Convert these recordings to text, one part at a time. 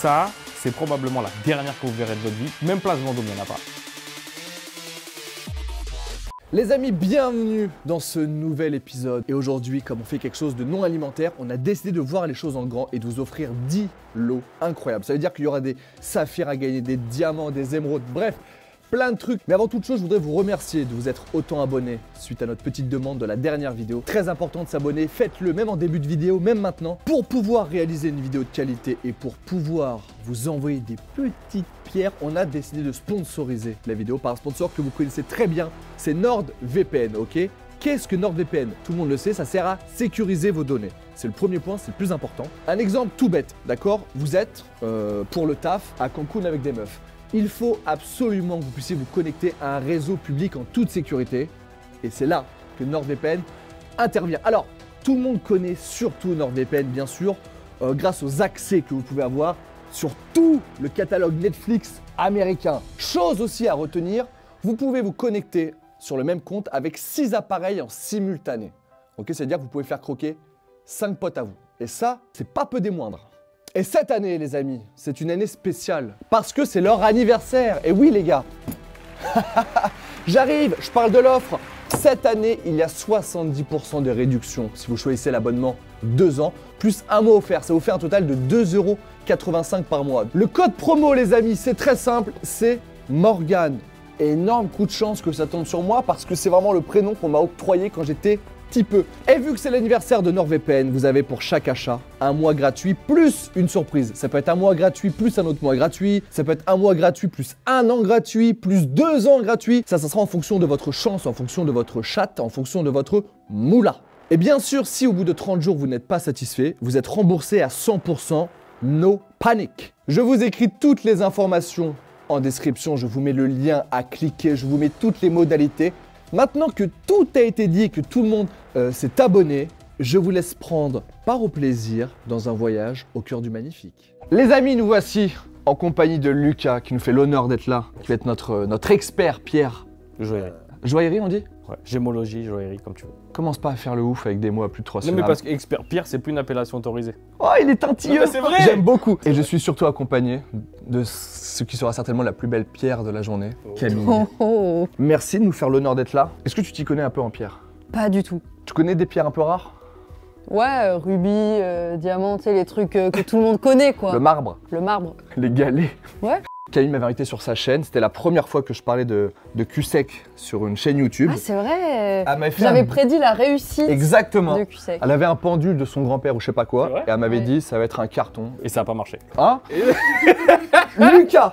ça, c'est probablement la dernière que vous verrez de votre vie. Même Place Vendôme, il n'y en a pas. Les amis, bienvenue dans ce nouvel épisode. Et aujourd'hui, comme on fait quelque chose de non alimentaire, on a décidé de voir les choses en grand et de vous offrir 10 lots incroyables. Ça veut dire qu'il y aura des saphirs à gagner, des diamants, des émeraudes, bref, plein de trucs. Mais avant toute chose, je voudrais vous remercier de vous être autant abonnés suite à notre petite demande de la dernière vidéo. Très important de s'abonner, faites-le même en début de vidéo, même maintenant, pour pouvoir réaliser une vidéo de qualité et pour pouvoir vous envoyer des petites pierres. On a décidé de sponsoriser la vidéo par un sponsor que vous connaissez très bien, c'est NordVPN, ok? Qu'est-ce que NordVPN? Tout le monde le sait, ça sert à sécuriser vos données. C'est le premier point, c'est le plus important. Un exemple tout bête, d'accord? Vous êtes pour le taf à Cancun avec des meufs. Il faut absolument que vous puissiez vous connecter à un réseau public en toute sécurité. Et c'est là que NordVPN intervient. Alors, tout le monde connaît surtout NordVPN, bien sûr, grâce aux accès que vous pouvez avoir sur tout le catalogue Netflix américain. Chose aussi à retenir, vous pouvez vous connecter sur le même compte avec 6 appareils en simultané. Ok, c'est-à-dire que vous pouvez faire croquer 5 potes à vous. Et ça, c'est pas peu des moindres. Et cette année, les amis, c'est une année spéciale parce que c'est leur anniversaire. Et oui, les gars, j'arrive, je parle de l'offre. Cette année, il y a 70% de réduction si vous choisissez l'abonnement 2 ans, plus un mois offert. Ça vous fait un total de 2,85 € par mois. Le code promo, les amis, c'est très simple, c'est Morgane. Énorme coup de chance que ça tombe sur moi parce que c'est vraiment le prénom qu'on m'a octroyé quand j'étais petit peu. Et vu que c'est l'anniversaire de NordVPN, vous avez pour chaque achat un mois gratuit plus une surprise. Ça peut être un mois gratuit plus un autre mois gratuit. Ça peut être un mois gratuit plus un an gratuit plus 2 ans gratuits. Ça sera en fonction de votre chance, en fonction de votre chatte, en fonction de votre moula. Et bien sûr, si au bout de 30 jours vous n'êtes pas satisfait, vous êtes remboursé à 100%, no panic. Je vous écris toutes les informations en description, je vous mets le lien à cliquer, je vous mets toutes les modalités. Maintenant que tout a été dit et que tout le monde s'est abonné, je vous laisse prendre part au plaisir dans un voyage au cœur du magnifique. Les amis, nous voici en compagnie de Lucas qui nous fait l'honneur d'être là, qui va être notre expert Pierre. Joaillerie. Joaillerie, on dit? Ouais. Gémologie, joaillerie, comme tu veux. Commence pas à faire le ouf avec des mots à plus de 3 Non, syllabes. mais parce qu'expert Pierre, c'est plus une appellation autorisée. Oh, il est tintilleux. Non, mais c'est vrai. J'aime beaucoup. Et je suis surtout accompagné de ce qui sera certainement la plus belle pierre de la journée, Camille. Oh, oh. Merci de nous faire l'honneur d'être là. Est-ce que tu t'y connais un peu en pierre? Pas du tout. Tu connais des pierres un peu rares? Ouais, rubis, diamant, tu sais, les trucs que tout le monde connaît, quoi. Le marbre, Le marbre. les galets. Ouais. Camille m'avait invité sur sa chaîne. C'était la première fois que je parlais de cul-sec sur une chaîne YouTube. Ah, c'est vrai. Elle m'avait fait J'avais un- prédit la réussite Exactement. de Cusec. Elle avait un pendule de son grand-père ou je sais pas C'est quoi. vrai Et elle m'avait Ouais. dit ça va être un carton. Et ça n'a pas marché. Hein? Lucas,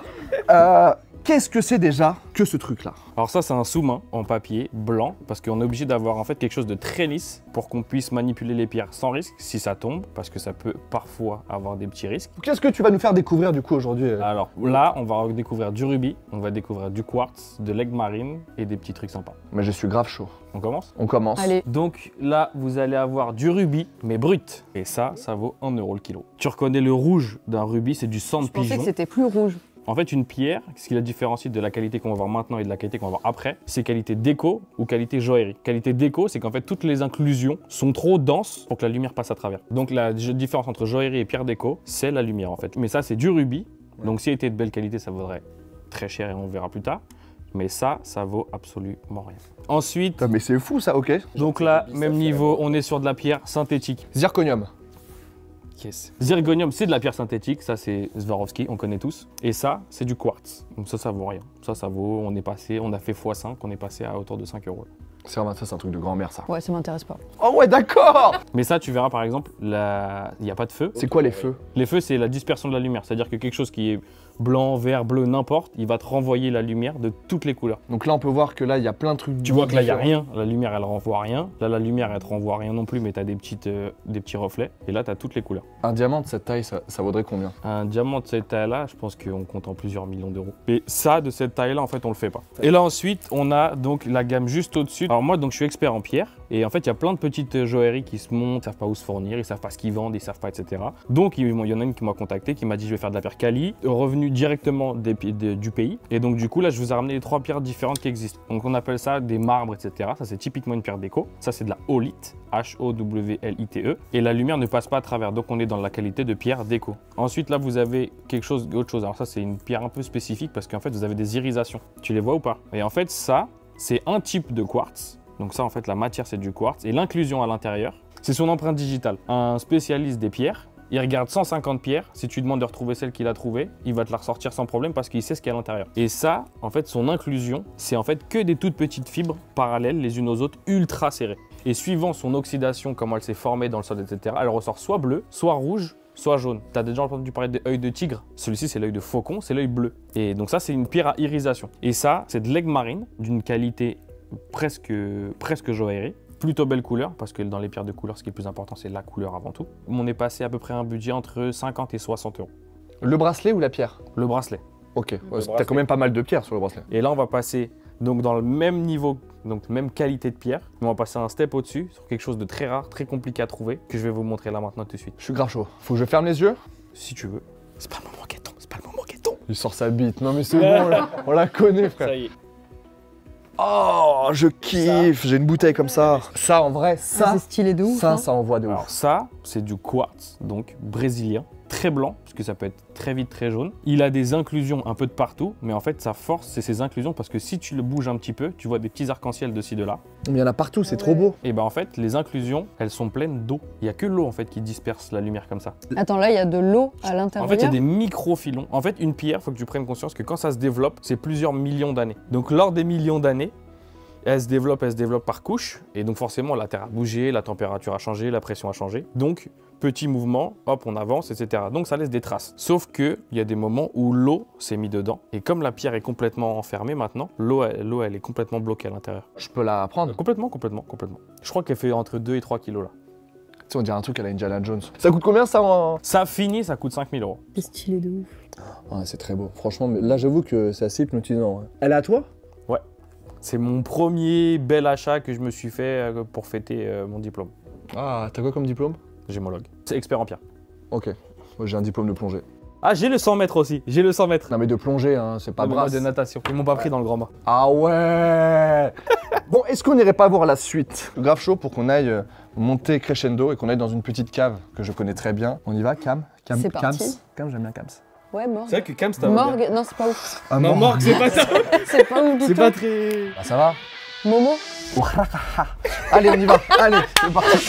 qu'est-ce que c'est déjà que ce truc-là? Alors ça, c'est un sous-main en papier blanc parce qu'on est obligé d'avoir en fait quelque chose de très lisse pour qu'on puisse manipuler les pierres sans risque si ça tombe parce que ça peut parfois avoir des petits risques. Qu'est-ce que tu vas nous faire découvrir du coup aujourd'hui? Alors là, on va découvrir du rubis, on va découvrir du quartz, de l'aigle marine et des petits trucs sympas. Mais je suis grave chaud. On commence? On commence. Allez. Donc là, vous allez avoir du rubis, mais brut. Et ça vaut 1 € le kilo. Tu reconnais le rouge d'un rubis, c'est du sang de Je pensais pigeon. que c'était plus rouge. En fait, une pierre, ce qui la différencie de la qualité qu'on va voir maintenant et de la qualité qu'on va voir après, c'est qualité déco ou qualité joaillerie. Qualité déco, c'est qu'en fait, toutes les inclusions sont trop denses pour que la lumière passe à travers. Donc la différence entre joaillerie et pierre déco, c'est la lumière en fait. Mais ça, c'est du rubis. Donc si elle était de belle qualité, ça vaudrait très cher et on verra plus tard. Mais ça vaut absolument rien. Ensuite, Putain, mais c'est fou ça, ok. donc là, même niveau, on est sur de la pierre synthétique. Zirconium. Yes. Zirconium, c'est de la pierre synthétique, ça c'est Swarovski, on connaît tous. Et ça, c'est du quartz. Donc ça vaut rien. Ça vaut, on a fait x5, on est passé à autour de 5 €. C'est vraiment ça, c'est un truc de grand-mère ça. Ouais, ça m'intéresse pas. Oh ouais, d'accord. Mais ça, tu verras par exemple, il n'y a pas de feu. C'est quoi les feux? Les feux, c'est la dispersion de la lumière. C'est-à-dire que quelque chose qui est blanc, vert, bleu, n'importe, il va te renvoyer la lumière de toutes les couleurs. Donc là, on peut voir que là, il y a plein de trucs. Tu vois que là, il n'y a différents. rien. La lumière, elle renvoie rien. Là, la lumière, elle te renvoie rien non plus, mais tu as des petits reflets. Et là, tu as toutes les couleurs. Un diamant de cette taille, ça vaudrait combien? Un diamant de cette taille-là, je pense qu'on compte en plusieurs millions d'euros. Et ça, de cette taille-là, en fait, on le fait pas. Et là, ensuite, on a donc la gamme juste au-dessus. Alors moi, donc, je suis expert en pierre. Et en fait, il y a plein de petites joailleries qui se montent, ils savent pas où se fournir, ils savent pas ce qu'ils vendent, ils savent pas, etc. Donc, il y en a une qui m'a contacté, qui m'a dit, je vais faire de la pierre quali, revenu directement du pays. Et donc, du coup, là, je vous ai ramené les 3 pierres différentes qui existent. Donc, on appelle ça des marbres, etc. Ça, c'est typiquement une pierre déco. Ça, c'est de la holite, H-O-W-L-I-T-E. Et la lumière ne passe pas à travers. Donc, on est dans la qualité de pierre déco. Ensuite, là, vous avez autre chose. Alors, ça, c'est une pierre un peu spécifique parce qu'en fait, vous avez des irisations. Tu les vois ou pas? Et en fait, ça, c'est un type de quartz. Donc ça, en fait, la matière, c'est du quartz. Et l'inclusion à l'intérieur, c'est son empreinte digitale. Un spécialiste des pierres, il regarde 150 pierres. Si tu demandes de retrouver celle qu'il a trouvée, il va te la ressortir sans problème parce qu'il sait ce qu'il y a à l'intérieur. Et ça, en fait, son inclusion, c'est en fait que des toutes petites fibres parallèles les unes aux autres, ultra serrées. Et suivant son oxydation, comment elle s'est formée dans le sol, etc., elle ressort soit bleue, soit rouge, soit jaune. Tu as déjà entendu parler de l'œil de tigre? Celui-ci, c'est l'œil de faucon, c'est l'œil bleu. Et donc ça, c'est une pierre à irisation. Et ça, c'est de l'aigle marine, d'une qualité presque joaillerie. Plutôt belle couleur, parce que dans les pierres de couleur, ce qui est le plus important, c'est la couleur avant tout. On est passé à peu près un budget entre 50 et 60 euros. Le bracelet ou la pierre? Le bracelet. Ok, t'as quand même pas mal de pierres sur le bracelet. Et là, on va passer donc dans le même niveau, donc même qualité de pierre, mais on va passer un step au-dessus, sur quelque chose de très rare, très compliqué à trouver, que je vais vous montrer là maintenant tout de suite. Je suis grave chaud. Faut que je ferme les yeux? Si tu veux. C'est pas le moment guetton, c'est pas le moment guetton. Il sort sa bite. Non mais c'est bon, on la connaît, frère. Ça y est. Oh, je kiffe. J'ai une bouteille comme ça. Ça, en vrai, ça, c'est stylé de ouf. ça envoie de Alors ouf. ça, c'est du quartz, donc brésilien, très blanc, parce que ça peut être très vite très jaune. Il a des inclusions un peu de partout, mais en fait sa force, c'est ses inclusions, parce que si tu le bouges un petit peu, tu vois des petits arcs-en-ciel de ci, de là. Mais il y en a partout, c'est trop beau. Et ben en fait, les inclusions, elles sont pleines d'eau. Il n'y a que l'eau en fait qui disperse la lumière comme ça. Attends, là, il y a de l'eau à En l'intérieur. fait, il y a des micro-filons. En fait, une pierre, il faut que tu prennes conscience que quand ça se développe, c'est plusieurs millions d'années. Donc lors des millions d'années, elle se développe par couches. Et donc forcément, la Terre a bougé, la température a changé, la pression a changé. Donc, petit mouvement, hop, on avance, etc. Donc ça laisse des traces. Sauf qu'il y a des moments où l'eau s'est mise dedans. Et comme la pierre est complètement enfermée maintenant, l'eau, elle est complètement bloquée à l'intérieur. Je peux la prendre. Complètement. Je crois qu'elle fait entre 2 et 3 kilos là. Tu sais, on dirait un truc à la Indiana Jones. Ça coûte combien ça en... Ça fini, ça coûte 5000 euros. C'est stylé de ouf. Ouais, c'est très beau. Franchement, mais là, j'avoue que c'est assez hypnotisant. Ouais. Elle est à toi? Ouais. C'est mon premier bel achat que je me suis fait pour fêter mon diplôme. Ah, t'as quoi comme diplôme? Gémologue. C'est expert en pierre. Ok. Moi, j'ai un diplôme de plongée. Ah, j'ai le 100 mètres aussi. J'ai le 100 mètres. Non mais de plongée, hein, c'est pas Pas brasse. de natation. Ils m'ont pas pris dans le grand bain. Ah ouais. Bon, est-ce qu'on n'irait pas voir la suite? Grave chaud pour qu'on aille monter crescendo et qu'on aille dans une petite cave que je connais très bien. On y va, Cam? C'est parti. Cam, j'aime bien Cams. Ouais, morgue. C'est vrai que Cam, c'est Morgue, non, c'est pas ouf. Ah, Non, morgue, c'est pas ça. C'est pas ouf du C'est tout. pas très. Bah, ça va. Momo. Allez, on y va. Allez, c'est parti.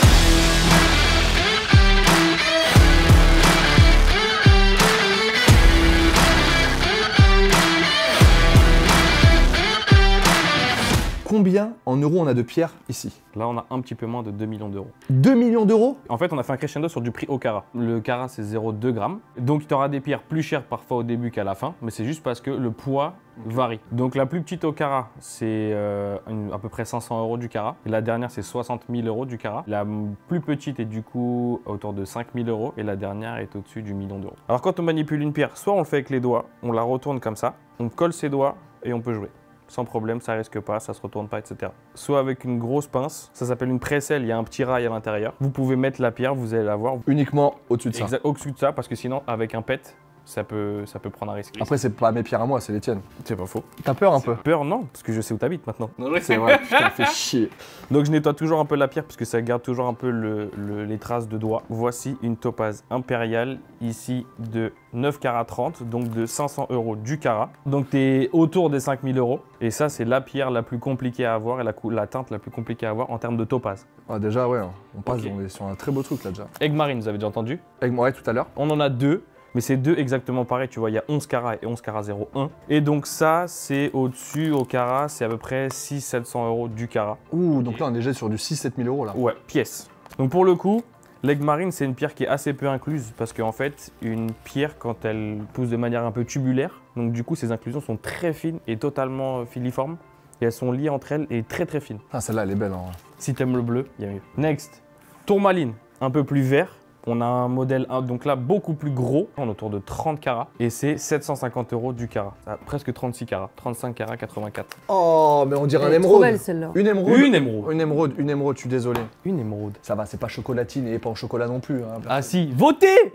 Combien en euros on a de pierres ici? Là, on a un petit peu moins de 2 millions d'euros. 2 millions d'euros? En fait, on a fait un crescendo sur du prix au carat. Le carat, c'est 0,2 grammes. Donc, tu auras des pierres plus chères parfois au début qu'à la fin, mais c'est juste parce que le poids varie. Donc, la plus petite au carat, c'est à peu près 500 euros du carat. Et la dernière, c'est 60 000 euros du carat. La plus petite est du coup autour de 5 000 euros et la dernière est au-dessus du million d'euros. Alors, quand on manipule une pierre, soit on le fait avec les doigts, on la retourne comme ça, on colle ses doigts et on peut jouer. Sans problème, ça risque pas, ça se retourne pas, etc. Soit avec une grosse pince, ça s'appelle une précelle, il y a un petit rail à l'intérieur. Vous pouvez mettre la pierre, vous allez la voir. Uniquement au-dessus de ça. Au-dessus de ça, parce que sinon, avec un pet, ça peut prendre un risque. Après, c'est pas mes pierres à moi, c'est les tiennes. C'est pas faux. T'as peur un peu? Peur, non, parce que je sais où t'habites maintenant. C'est vrai, putain, fait chier. Donc je nettoie toujours un peu la pierre, parce que ça garde toujours un peu les traces de doigts. Voici une topaze impériale, ici de 9 carats 30, donc de 500 euros du carat. Donc t'es autour des 5000 euros. Et ça, c'est la pierre la plus compliquée à avoir et la teinte la plus compliquée à avoir en termes de topaze. Ah, déjà, ouais, on passe, Ok. on est sur un très beau truc là déjà. Aigle marine, vous avez déjà entendu? Avec moi, tout à l'heure. On en a deux, mais c'est deux exactement pareils. Tu vois, il y a 11 carats et 11 carats 0,1. Et donc ça, c'est au-dessus au carat, c'est à peu près 600-700 euros du carat. Ouh, donc là, on est déjà sur du 6-7 000 euros là. Ouais, pièce. Donc pour le coup, l'aigle marine, c'est une pierre qui est assez peu incluse parce qu'en fait, une pierre, quand elle pousse de manière un peu tubulaire, donc du coup, ses inclusions sont très fines et totalement filiformes. Et elles sont liées entre elles et très très fines. Ah, celle-là, elle est belle. Hein. Si t'aimes le bleu, il y a mieux. Next, tourmaline, un peu plus vert, On a un modèle, donc là, beaucoup plus gros, on est autour de 30 carats, et c'est 750 € du carat. Ah, presque 36 carats, 35 carats, 84. Oh, mais on dirait un Elle est trop émeraude. belle celle-là. Une émeraude. Une émeraude. Je suis désolé. Une émeraude. Ça va, c'est pas chocolatine et pas en chocolat non plus. Hein. Ah si, votez.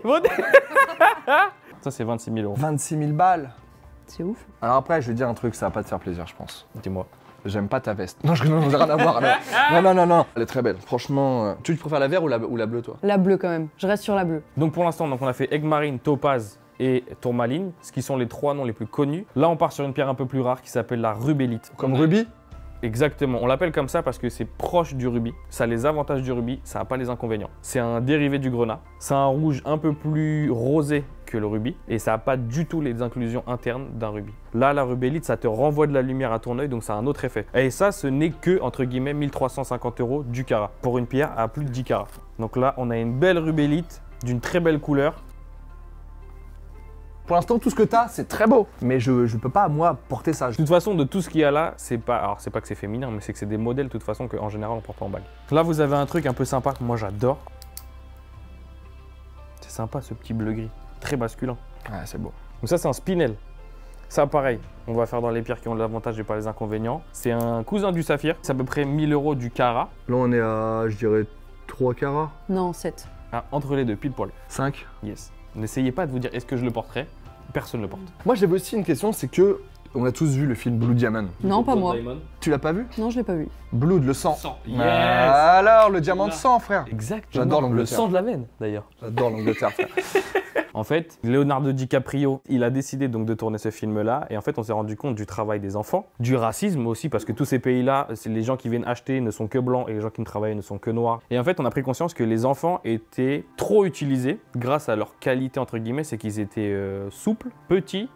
Ça, c'est 26 000 €. 26 000 balles. C'est ouf. Alors après, je vais dire un truc, ça va pas te faire plaisir, je pense. Dis-moi. J'aime pas ta veste. Non, j'ai rien à voir. Non. Elle est très belle. Franchement, tu préfères la vert ou la bleue, toi? La bleue quand même. Je reste sur la bleue. Donc pour l'instant, on a fait Aigue Marine, Topaz et Tourmaline, ce qui sont les 3 noms les plus connus. Là, on part sur une pierre un peu plus rare qui s'appelle la rubellite. Comme rubis? Exactement, on l'appelle comme ça parce que c'est proche du rubis. Ça a les avantages du rubis, ça n'a pas les inconvénients. C'est un dérivé du grenat. C'est un rouge un peu plus rosé que le rubis et ça n'a pas du tout les inclusions internes d'un rubis. Là, la rubellite, ça te renvoie de la lumière à ton œil, donc ça a un autre effet. Et ça, ce n'est que, entre guillemets, 1350 € du carat pour une pierre à plus de 10 carats. Donc là, on a une belle rubellite d'une très belle couleur. Pour l'instant, tout ce que t'as, c'est très beau. Mais je peux pas, moi, porter ça. De toute façon, de tout ce qu'il y a là, c'est pas, alors c'est pas que c'est féminin, mais c'est que c'est des modèles de toute façon qu'en général on porte en bague. Là, vous avez un truc un peu sympa que moi j'adore. C'est sympa ce petit bleu gris, très masculin. Ouais, c'est beau. Donc ça, c'est un spinel. Ça, pareil, on va faire dans les pierres qui ont l'avantage et pas les inconvénients. C'est un cousin du saphir. C'est à peu près 1000 € du carat. Là, on est à, je dirais, 3 carats. Non, 7. Ah, entre les deux, pile poil. 5. Yes. N'essayez pas de vous dire est-ce que je le porterai. Personne ne le porte. Moi, j'avais aussi une question, c'est que on a tous vu le film Blue Diamond. Non, pas moi. Tu l'as pas vu? Non, je l'ai pas vu. Blood, le sang. Yes. Alors, le diamant de sang, frère. Exactement. J'adore Le l'Angleterre. sang de la veine, d'ailleurs. J'adore l'Angleterre, frère. En fait, Leonardo DiCaprio, il a décidé donc de tourner ce film-là. Et en fait, on s'est rendu compte du travail des enfants, du racisme aussi, parce que tous ces pays-là, les gens qui viennent acheter ne sont que blancs et les gens qui ne travaillent ne sont que noirs. Et en fait, on a pris conscience que les enfants étaient trop utilisés grâce à leur qualité, entre guillemets, c'est qu'ils étaient souples, petits,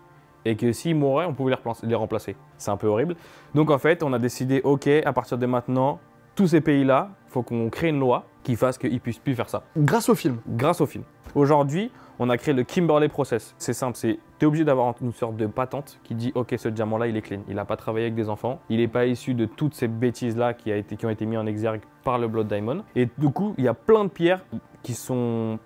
et que s'ils mouraient, on pouvait les remplacer. C'est un peu horrible. Donc en fait, on a décidé, ok, à partir de maintenant, tous ces pays-là, il faut qu'on crée une loi qui fasse qu'ils ne puissent plus faire ça. Grâce au film. Grâce au film. Aujourd'hui, on a créé le Kimberley Process. C'est simple, tu es obligé d'avoir une sorte de patente qui dit ok, ce diamant-là, il est clean. Il n'a pas travaillé avec des enfants. Il n'est pas issu de toutes ces bêtises-là qui ont été mises en exergue par le Blood Diamond. Et du coup, il y a plein de pierres qui sont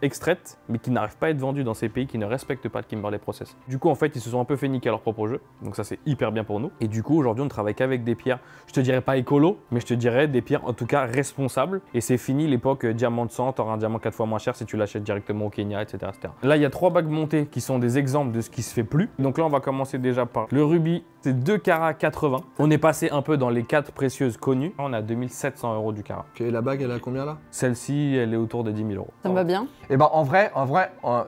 extraites, mais qui n'arrivent pas à être vendues dans ces pays qui ne respectent pas le Kimberley Process. Du coup, en fait, ils se sont un peu fait niquer à leur propre jeu. Donc ça, c'est hyper bien pour nous. Et du coup, aujourd'hui, on ne travaille qu'avec des pierres, je te dirais pas écolo, mais je te dirais des pierres en tout cas responsables. Et c'est fini l'époque diamant de sang, tu auras un diamant 4 fois moins cher si tu l'achètes directement au Kenya, etc., etc. Là, il y a 3 bagues montées qui sont des exemples de ce qui se fait plus. Donc là, on va commencer déjà par le rubis. C'est 2 carats 80. On est passé un peu dans les 4 précieuses connues. On a 2700 € du carat. Ok, la bague, elle a combien là? Celle-ci, elle est autour de 10 000 €. Ça me va bien. Et ben en vrai,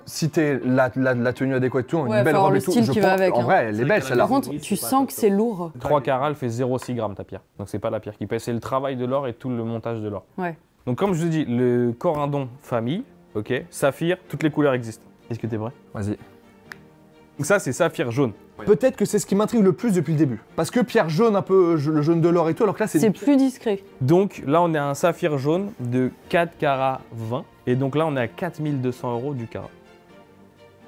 si t'es la tenue adéquate et tout, Ouais, une belle faut avoir robe le et tout, style je qui va pense, avec, en hein. vrai, elle est belle celle-là. Par contre, tu sens que c'est lourd. 3 carats, elle fait 0,6 grammes ta pierre. Donc c'est pas la pierre qui pèse, c'est le travail de l'or et tout le montage de l'or. Ouais. Donc comme je vous dis, le corindon famille, ok, saphir, toutes les couleurs existent. Est-ce que t'es prêt? Vas-y. Donc ça c'est saphir jaune. Peut-être que c'est ce qui m'intrigue le plus depuis le début. Parce que pierre jaune, un peu le jaune de l'or et tout, alors que là C'est plus discret. Donc là on est à un saphir jaune de 4 carats 20. Et donc là on est à 4200 € du carat.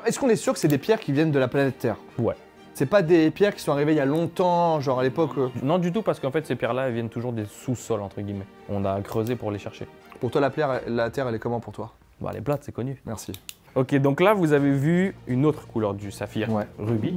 Est-ce qu'on est sûr que c'est des pierres qui viennent de la planète Terre? Ouais. C'est pas des pierres qui sont arrivées il y a longtemps, genre à l'époque. Non du tout parce qu'en fait ces pierres-là elles viennent toujours des sous-sols entre guillemets. On a creusé pour les chercher. Pour toi, la Terre, elle est comment pour toi? Bah elle est plate, c'est connu. Merci. Ok, donc là vous avez vu une autre couleur du saphir, Ouais. rubis.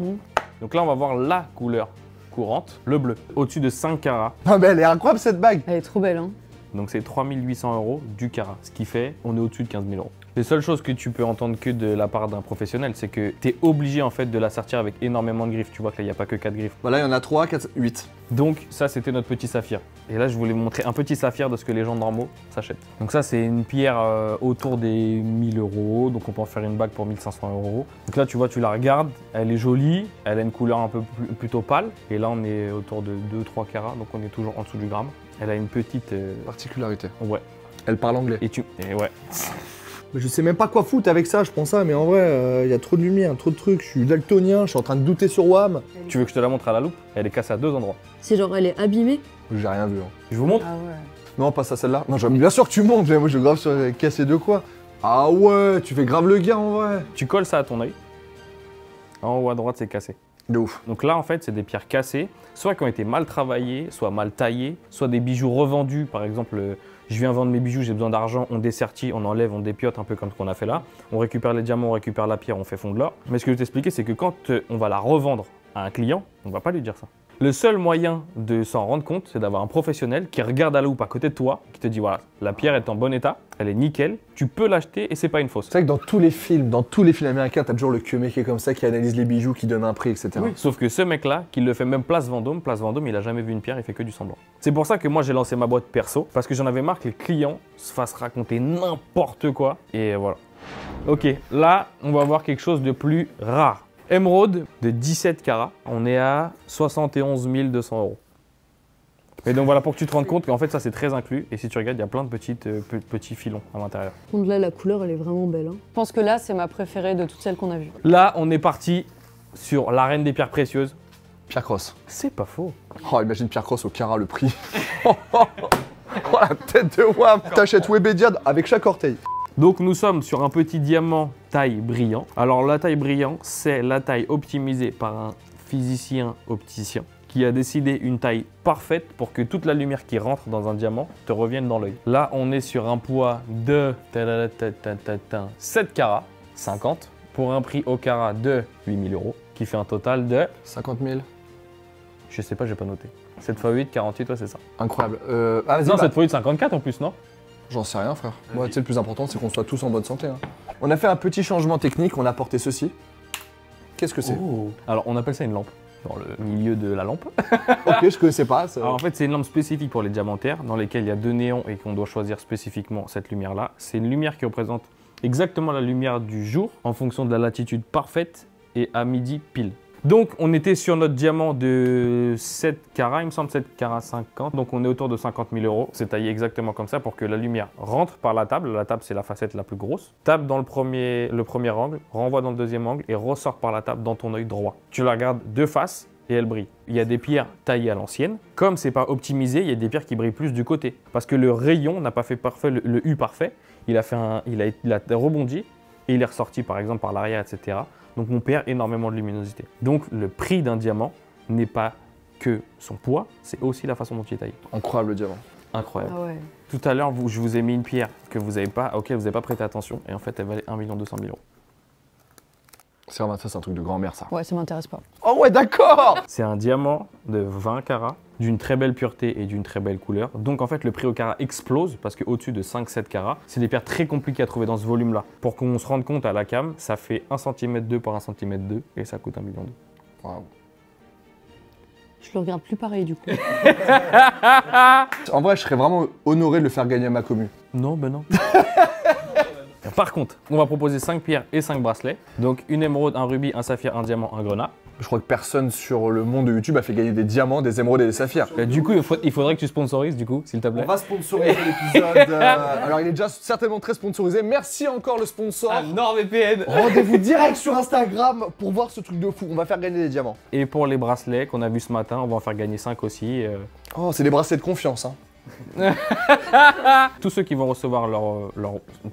Donc là on va voir la couleur courante, le bleu, au-dessus de 5 carats. Ah mais elle est incroyable cette bague. Elle est trop belle, hein. Donc c'est 3800 € du carat, ce qui fait on est au-dessus de 15 000 €. Les seules choses que tu peux entendre que de la part d'un professionnel, c'est que tu es obligé en fait de la sortir avec énormément de griffes. Tu vois que là il n'y a pas que 4 griffes. Bah là, il y en a 3, 4, 8. Donc ça c'était notre petit saphir. Et là je voulais vous montrer un petit saphir de ce que les gens normaux s'achètent. Donc ça c'est une pierre autour des 1000 €, donc on peut en faire une bague pour 1500 €. Donc là tu vois, tu la regardes, elle est jolie, elle a une couleur un peu plutôt pâle. Et là on est autour de 2-3 carats, donc on est toujours en dessous du gramme. Elle a une petite... Particularité. Ouais. Elle parle anglais. Et ouais. Mais je sais même pas quoi foutre avec ça, je prends ça, mais en vrai, il y a trop de lumière, trop de trucs. Je suis daltonien, je suis en train de douter sur WAM. Tu veux que je te la montre à la loupe? Elle est cassée à 2 endroits. C'est genre, elle est abîmée. J'ai rien vu. Hein. Je vous montre? Ah ouais. Non, pas ça, celle-là. Non, bien sûr que tu montes, mais moi je grave sur cassé de quoi. Ah ouais, tu fais grave le gars en vrai. Tu colles ça à ton œil. En haut à droite, c'est cassé. De ouf. Donc là, en fait, c'est des pierres cassées, soit qui ont été mal travaillées, soit mal taillées, soit des bijoux revendus. Par exemple, je viens vendre mes bijoux, j'ai besoin d'argent, on dessertit, on enlève, on dépiote, un peu comme ce qu'on a fait là. On récupère les diamants, on récupère la pierre, on fait fondre l'or. Mais ce que je vais t'expliquer, c'est que quand on va la revendre à un client, on ne va pas lui dire ça. Le seul moyen de s'en rendre compte, c'est d'avoir un professionnel qui regarde à la loupe à côté de toi, qui te dit voilà, la pierre est en bon état, elle est nickel, tu peux l'acheter et c'est pas une fausse. C'est vrai que dans tous les films américains, t'as toujours le queue mec qui est comme ça, qui analyse les bijoux, qui donne un prix, etc. Oui. Sauf que ce mec-là, qui le fait même Place Vendôme, il a jamais vu une pierre, il fait que du semblant. C'est pour ça que moi j'ai lancé ma boîte perso, parce que j'en avais marre que les clients se fassent raconter n'importe quoi. Et voilà. Ok, là, on va voir quelque chose de plus rare. Émeraude de 17 carats, on est à 71 200 €. Et donc voilà, pour que tu te rendes compte qu'en fait ça c'est très inclus, et si tu regardes, il y a plein de petits filons à l'intérieur. Donc là, la couleur, elle est vraiment belle. Hein. Je pense que là, c'est ma préférée de toutes celles qu'on a vues. Là, on est parti sur la reine des pierres précieuses. Pierre Cross. C'est pas faux. Oh, imagine Pierre Cross au carat, le prix. Oh, la tête de Wam. T'achètes Webedia avec chaque orteil. Donc nous sommes sur un petit diamant taille brillant. Alors la taille brillant, c'est la taille optimisée par un physicien opticien qui a décidé une taille parfaite pour que toute la lumière qui rentre dans un diamant te revienne dans l'œil. Là, on est sur un poids de 7 carats, 50, pour un prix au carat de 8 000 €, qui fait un total de 50 000. Je sais pas, j'ai pas noté. 7 x 8, 48, ouais, c'est ça. Incroyable. Vas-y, Non, 7 x 8, 54 en plus, non? J'en sais rien, frère. Moi, tu sais, le plus important, c'est qu'on soit tous en bonne santé. Hein. On a fait un petit changement technique, on a apporté ceci. Qu'est-ce que c'est? Alors, on appelle ça une lampe, dans le milieu de la lampe. Ok, je connaissais pas. Ça... Alors, en fait, c'est une lampe spécifique pour les diamantaires, dans lesquelles il y a 2 néons et qu'on doit choisir spécifiquement cette lumière-là. C'est une lumière qui représente exactement la lumière du jour, en fonction de la latitude parfaite et à midi pile. Donc, on était sur notre diamant de 7 carats, il me semble 7 carats 50. Donc, on est autour de 50 000 €. C'est taillé exactement comme ça pour que la lumière rentre par la table. La table, c'est la facette la plus grosse. Tape dans le premier angle, renvoie dans le deuxième angle et ressort par la table dans ton œil droit. Tu la regardes de face et elle brille. Il y a des pierres taillées à l'ancienne. Comme c'est pas optimisé, il y a des pierres qui brillent plus du côté. Parce que le rayon n'a pas fait parfait, le U parfait. Il a rebondi et il est ressorti par exemple par l'arrière, etc. Donc on perd énormément de luminosité. Donc le prix d'un diamant n'est pas que son poids, c'est aussi la façon dont il est taillé. Incroyable le diamant. Incroyable. Ah ouais. Tout à l'heure, je vous ai mis une pierre que vous n'avez pas, auquel vous n'avez pas prêté attention, et en fait elle valait 1 200 000 €. C'est vraiment ça, c'est un truc de grand-mère ça. Ouais, ça m'intéresse pas. Oh ouais, d'accord. C'est un diamant de 20 carats, d'une très belle pureté et d'une très belle couleur. Donc en fait, le prix au carat explose parce qu'au-dessus de 5-7 carats, c'est des pierres très compliquées à trouver dans ce volume-là. Pour qu'on se rende compte à la cam, ça fait 1 cm 2 par 1 cm 2 et ça coûte 1 million €. Wow. Je le regarde plus pareil du coup. En vrai, je serais vraiment honoré de le faire gagner à ma commu. Non, ben non. Par contre, on va proposer 5 pierres et 5 bracelets. Donc une émeraude, un rubis, un saphir, un diamant, un grenat. Je crois que personne sur le monde de YouTube a fait gagner des diamants, des émeraudes et des saphirs. Du coup, il faudrait que tu sponsorises, du coup, s'il te plaît. On va sponsoriser l'épisode. Alors, il est déjà certainement très sponsorisé. Merci encore le sponsor. NordVPN. Rendez-vous direct sur Instagram pour voir ce truc de fou. On va faire gagner des diamants. Et pour les bracelets qu'on a vus ce matin, on va en faire gagner 5 aussi. Oh, c'est des bracelets de confiance, hein. Tous ceux qui vont recevoir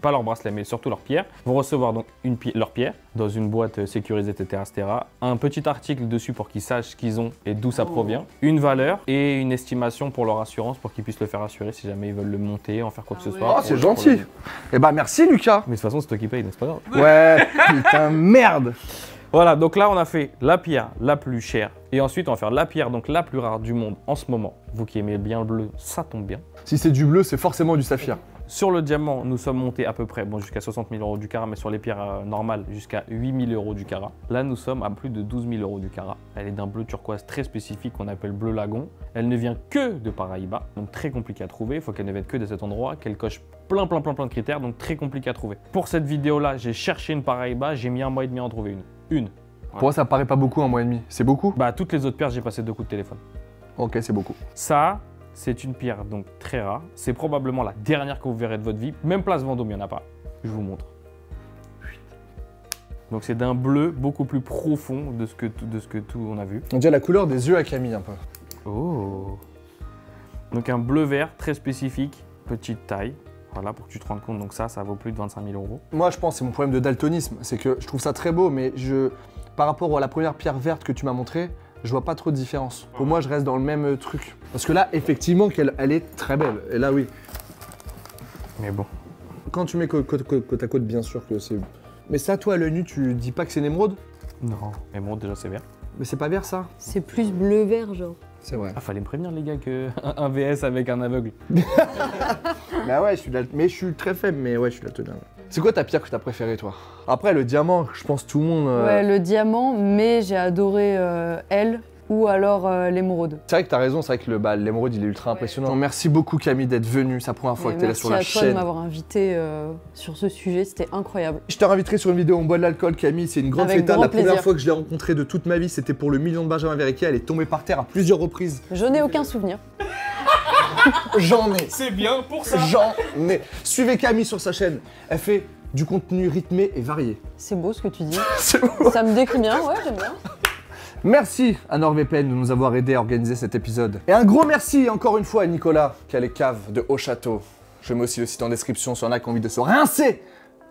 pas leur bracelet, mais surtout leur pierre, vont recevoir donc leur pierre dans une boîte sécurisée, etc., etc. Un petit article dessus pour qu'ils sachent ce qu'ils ont et d'où ça provient. Une valeur et une estimation pour leur assurance pour qu'ils puissent le faire assurer si jamais ils veulent le monter, en faire quoi que ce soit. Oh, c'est gentil. Eh ben, merci, Lucas. Mais de toute façon, c'est toi qui payes, n'est-ce pas grave? Ouais, putain, merde. Voilà, donc là, on a fait la pierre la plus chère. Et ensuite, on va faire la pierre donc la plus rare du monde en ce moment. Vous qui aimez bien le bleu, ça tombe bien. Si c'est du bleu, c'est forcément du saphir. Sur le diamant, nous sommes montés à peu près, jusqu'à 60 000 € du carat, mais sur les pierres normales, jusqu'à 8 000 € du carat. Là, nous sommes à plus de 12 000 € du carat. Elle est d'un bleu turquoise très spécifique qu'on appelle bleu lagon. Elle ne vient que de Paraíba, donc très compliqué à trouver. Il faut qu'elle ne vienne que de cet endroit, qu'elle coche plein de critères, donc très compliqué à trouver. Pour cette vidéo-là, j'ai cherché une Paraíba, j'ai mis 1 mois et demi à en trouver une. Pour moi, ça paraît pas beaucoup, 1 mois et demi. C'est beaucoup? Bah, toutes les autres pierres, j'ai passé 2 coups de téléphone. Ok, c'est beaucoup. Ça, c'est une pierre donc très rare. C'est probablement la dernière que vous verrez de votre vie. Même Place Vendôme, il n'y en a pas. Je vous montre. Donc c'est d'un bleu beaucoup plus profond de ce que tout on a vu. On dirait la couleur des yeux à Camille un peu. Oh. Donc un bleu vert très spécifique, petite taille. Voilà, pour que tu te rendes compte, donc ça vaut plus de 25 000 €. Moi, je pense que c'est mon problème de daltonisme. C'est que je trouve ça très beau, mais par rapport à la première pierre verte que tu m'as montrée, je vois pas trop de différence. Pour moi, je reste dans le même truc. Parce que là, effectivement, elle est très belle. Et là, oui. Mais bon. Quand tu mets côte à côte, bien sûr que c'est... Mais ça, toi, à l'œil nu, tu dis pas que c'est une émeraude? Non. Mais bon, déjà, c'est vert. Mais c'est pas vert, ça? C'est plus bleu-vert, genre. C'est vrai. Ah, fallait me prévenir, les gars, qu'un VS avec un aveugle. Bah ouais, mais je suis très faible, mais ouais, je suis daltonien. C'est quoi ta pierre que t'as préférée, toi? Après, le diamant, je pense tout le monde... Ouais, le diamant, mais j'ai adoré elle ou alors l'émeraude. C'est vrai que t'as raison, c'est vrai que l'émeraude, il est ultra impressionnant. Merci beaucoup, Camille, d'être venue. C'est la première fois que t'es là sur la Merci à toi de chaîne. m'avoir invité sur ce sujet, c'était incroyable. Je te réinviterai sur une vidéo où on boit de l'alcool, Camille. C'est une grande Avec fêtade. grand La première plaisir. fois que je l'ai rencontrée de toute ma vie, c'était pour le million de Benjamin Verrecchia. Elle est tombée par terre à plusieurs reprises. Je n'ai aucun souvenir. J'en ai. C'est bien pour ça. J'en ai. Suivez Camille sur sa chaîne. Elle fait du contenu rythmé et varié. C'est beau ce que tu dis. C'est beau. Ça me décrit bien, ouais, j'aime bien. Merci à NordVPN de nous avoir aidé à organiser cet épisode. Et un gros merci encore une fois à Nicolas qui a les caves de Haut-Château. Je mets aussi le site en description si on a qui ont envie de se rincer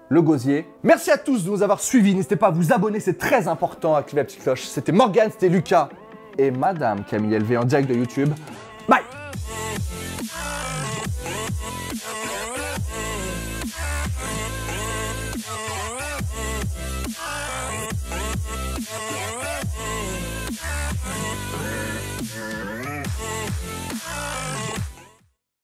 le gosier. Merci à tous de nous avoir suivis. N'hésitez pas à vous abonner, c'est très important. Activez la petite cloche. C'était Morgane, c'était Lucas et Madame Camille LV en direct de YouTube.